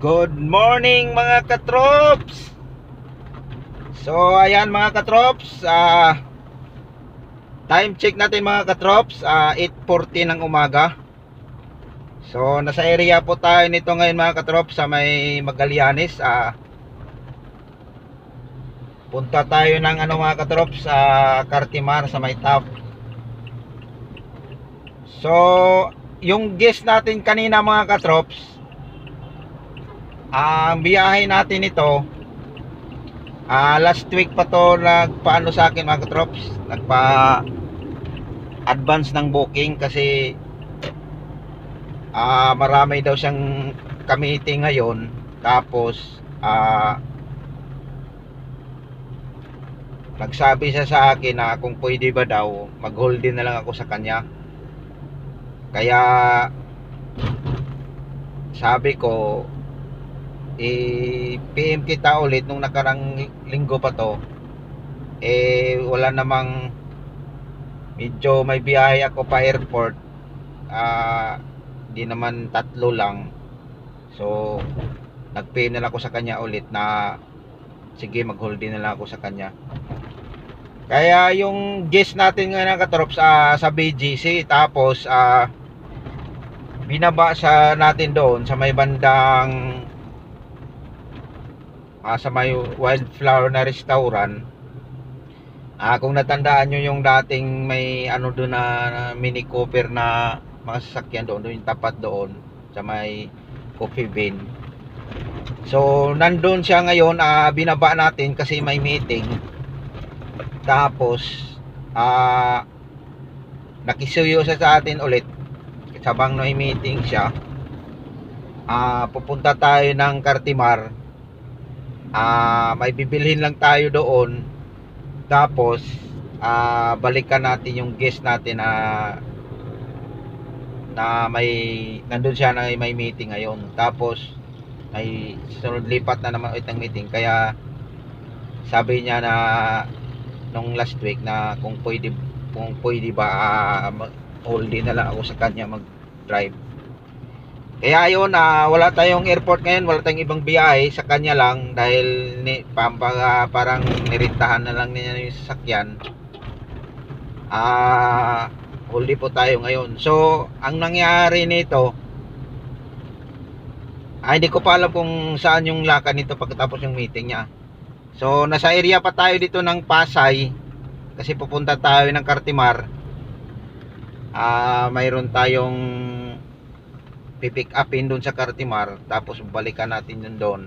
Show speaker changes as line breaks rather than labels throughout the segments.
Good morning mga katrops. So ayan mga katrops, time check natin mga katrops, 8:40 ng umaga. So nasa area po tayo nito ngayon mga katrops sa may Magallanes. Punta tayo ng mga katrops sa Cartimar sa may top. So yung guest natin kanina mga katrops, ang biyahe natin ito, last week pa to nagpaano sa akin mga katrops, nagpa advance ng booking kasi marami daw siyang ka-meeting ngayon. Tapos nagsabi siya sa akin na kung pwede ba daw mag-hold din na lang ako sa kanya. Kaya sabi ko PM kita ulit nung nakarang linggo pa to. Wala namang, medyo may biyahe ako pa airport, di naman 3 lang. So nag-PM na lang ako sa kanya ulit na sige mag-hold din na lang ako sa kanya. Kaya yung guest natin ngayon katrops sa BGC, tapos binaba sa natin doon sa may bandang sa may Wildflower na restaurant. Kung natandaan nyo yung dating may doon na Mini Cooper na mga sasakyan doon yung tapat doon sa may Coffee Bean. So nandun siya ngayon, binaba natin kasi may meeting. Tapos nakisuyo siya sa atin ulit sabang may meeting siya. Pupunta tayo ng Cartimar. May bibilhin lang tayo doon. Tapos balikan natin yung guest natin na may nandun siya na may meeting ngayon. Tapos ay sunod lipat na naman ulit ng meeting. Kaya sabi niya na nung last week na kung pwede ba hold din na lang ako sa kanya mag-drive. Kaya yun, wala tayong airport ngayon, wala tayong ibang biyahe, sa kanya lang dahil parang nirintahan na lang niya yung sasakyan. Huli po tayo ngayon. So ang nangyari nito, hindi ko pa alam kung saan yung lakad nito pagkatapos yung meeting niya. So nasa area pa tayo dito ng Pasay kasi pupunta tayo ng Cartimar. Mayroon tayong pipick upin doon sa Cartimar, tapos balikan natin yun doon.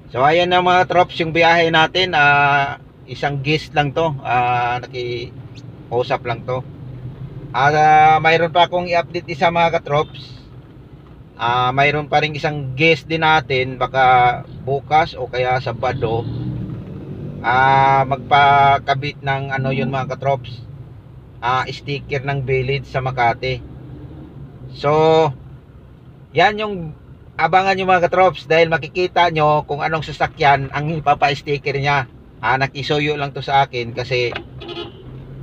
So ayan na mga trops yung biyahe natin. Isang guest lang to, nakiusap lang to. Mayroon pa akong i-update isa mga katrops. Mayroon pa rin isang guest din natin, baka bukas o kaya Sabado, magpakabit ng yun mga katrops, sticker ng Village sa Makati. So yan yung abangan nyo mga katrops, dahil makikita nyo kung anong sasakyan ang ipapa-sticker niya. Nakisuyo lang to sa akin kasi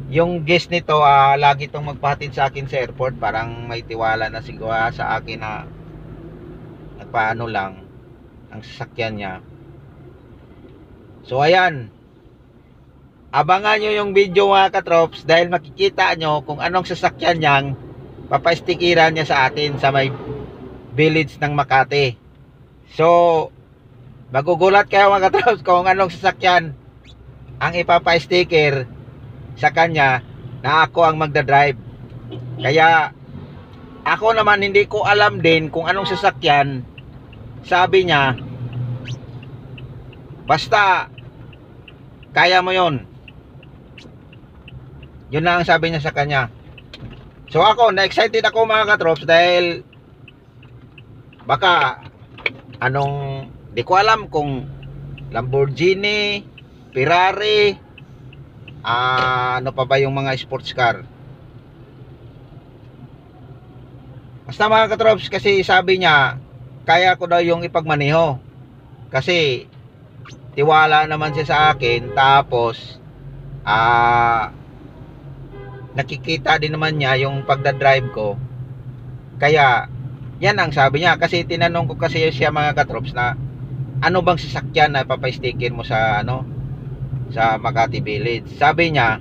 yung guest nito lagi itong magpahatid sa akin sa airport. Parang may tiwala na siguro sa akin na nagpaano lang ang sasakyan niya. So ayan, abangan nyo yung video mga katrops, dahil makikita nyo kung anong sasakyan niyang papastikiran niya sa atin sa may Village ng Makati. So magugulat kayo mga katrops kung anong sasakyan ang ipapa-sticker sa kanya na ako ang magdadrive. Kaya ako naman hindi ko alam din kung anong sasakyan. Sabi niya basta kaya mo yon, yun lang ang sabi niya sa kanya. So ako na-excited ako mga katrops, dahil baka di ko alam kung Lamborghini, Ferrari, ano pa ba yung mga sports car. Basta mga katrops, kasi sabi niya kaya ko daw yung ipagmaneho kasi tiwala naman siya sa akin. Tapos nakikita din naman niya yung pagdadrive ko. Kaya Yan ang sabi niya. Kasi tinanong ko kasi siya mga katrops na ano bang sasakyan na papaistikin mo sa ano, sa Makati Village. Sabi niya,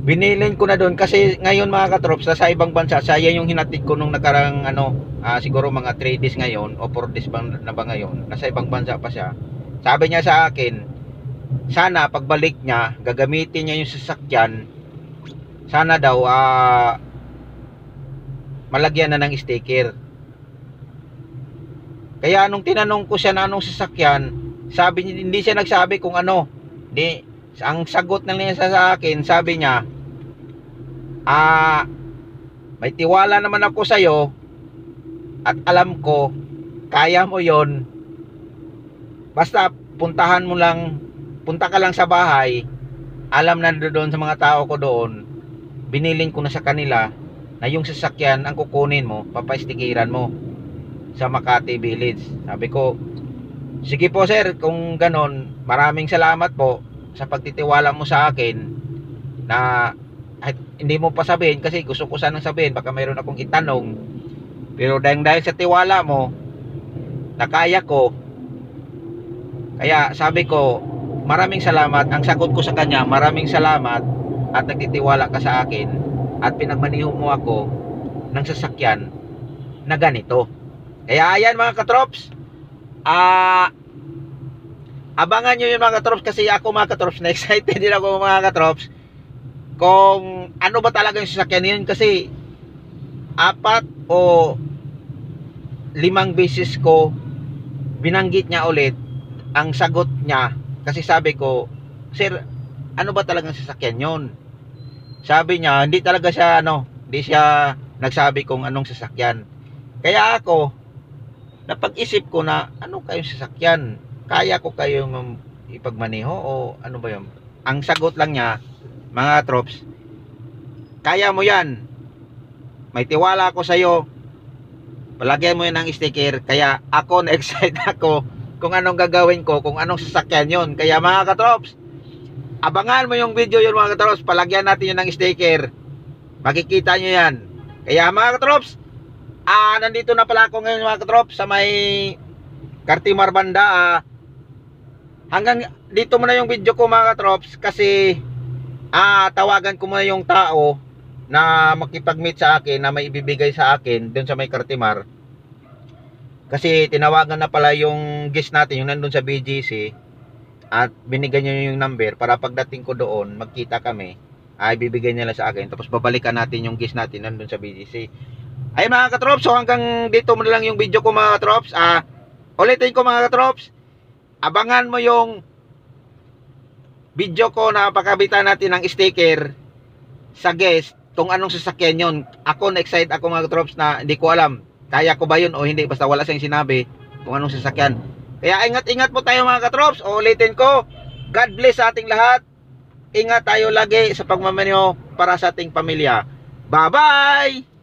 binilin ko na doon kasi ngayon mga katrops sa ibang bansa, saya yung hinatid ko nung nakarang ano, siguro mga 3 days ngayon o 4 days bang, na ba ngayon, nasa ibang bansa pa siya. Sabi niya sa akin, sana pagbalik niya gagamitin niya yung sasakyan, sana daw malagyan na ng sticker. Kaya nung tinanong ko siya na anong sasakyan, sabi niya, hindi siya nagsabi kung ano. Di, ang sagot na niya sa akin, sabi niya, may tiwala naman ako sa iyo at alam ko kaya mo 'yon. Basta punta ka lang sa bahay. Alam na doon sa mga tao ko doon, binilin ko na sa kanila na yung sasakyan ang kukunin mo, papaistikiran mo sa Makati Village. Sabi ko, sige po sir, kung ganon, maraming salamat po sa pagtitiwala mo sa akin na hindi mo pa sabihin kasi gusto ko sanang sabihin, baka mayroon akong itanong, pero dahil sa tiwala mo na kaya ko, kaya sabi ko maraming salamat. Ang sagot ko sa kanya, maraming salamat at nagtitiwala ka sa akin at pinagmaniho mo ako ng sasakyan na ganito. Kaya ayan mga katrops, abangan nyo yun mga katrops, kasi ako mga katrops, na excited din ako mga katrops kung ano ba talaga yung sasakyan yun, kasi 4 o 5 beses ko binanggit niya ulit ang sagot niya, kasi sabi ko, sir, ano ba talagang sasakyan yun? Sabi niya, hindi talaga siya hindi siya nagsabi kung anong sasakyan. Kaya ako napag-isip ko na ano kayong sasakyan, kaya ko kayong ipagmaneho o ano ba yun? Ang sagot lang niya mga trops, kaya mo yan, may tiwala ako sa iyo, palagyan mo yan ng sticker. Kaya ako na-excite ako kung anong gagawin ko, kung anong sasakyan yon. Kaya mga katrops, abangan mo yung video yun mga katrops, palagyan natin yun ng sticker, makikita nyo yan. Kaya mga katrops, nandito na pala ako ngayon mga katrops sa may Cartimar banda. Hanggang dito muna yung video ko mga katrops, kasi tawagan ko muna yung tao na makipag-meet sa akin, na may ibibigay sa akin dun sa may Cartimar. Kasi tinawagan na pala yung guest natin, yung nandun sa BGC, at binigyan niya yung number para pagdating ko doon, magkita kami, ibibigay nila sa akin, tapos babalikan natin yung guest natin nandun sa BGC. Ay mga katrops, so hanggang dito mo na lang yung video ko mga katrops. Ulitin ko mga katrops, abangan mo yung video ko na pagkabitan natin ng sticker sa guest kung anong sasakyan yon. Ako na-excite ako mga katrops, na hindi ko alam kaya ko ba yun o hindi, basta wala siyang sinabi kung anong sasakyan. Kaya ingat-ingat po tayo mga katrops. Ulitin ko, God bless sa ating lahat. Ingat tayo lagi sa pagmamaneho para sa ating pamilya. Bye-bye!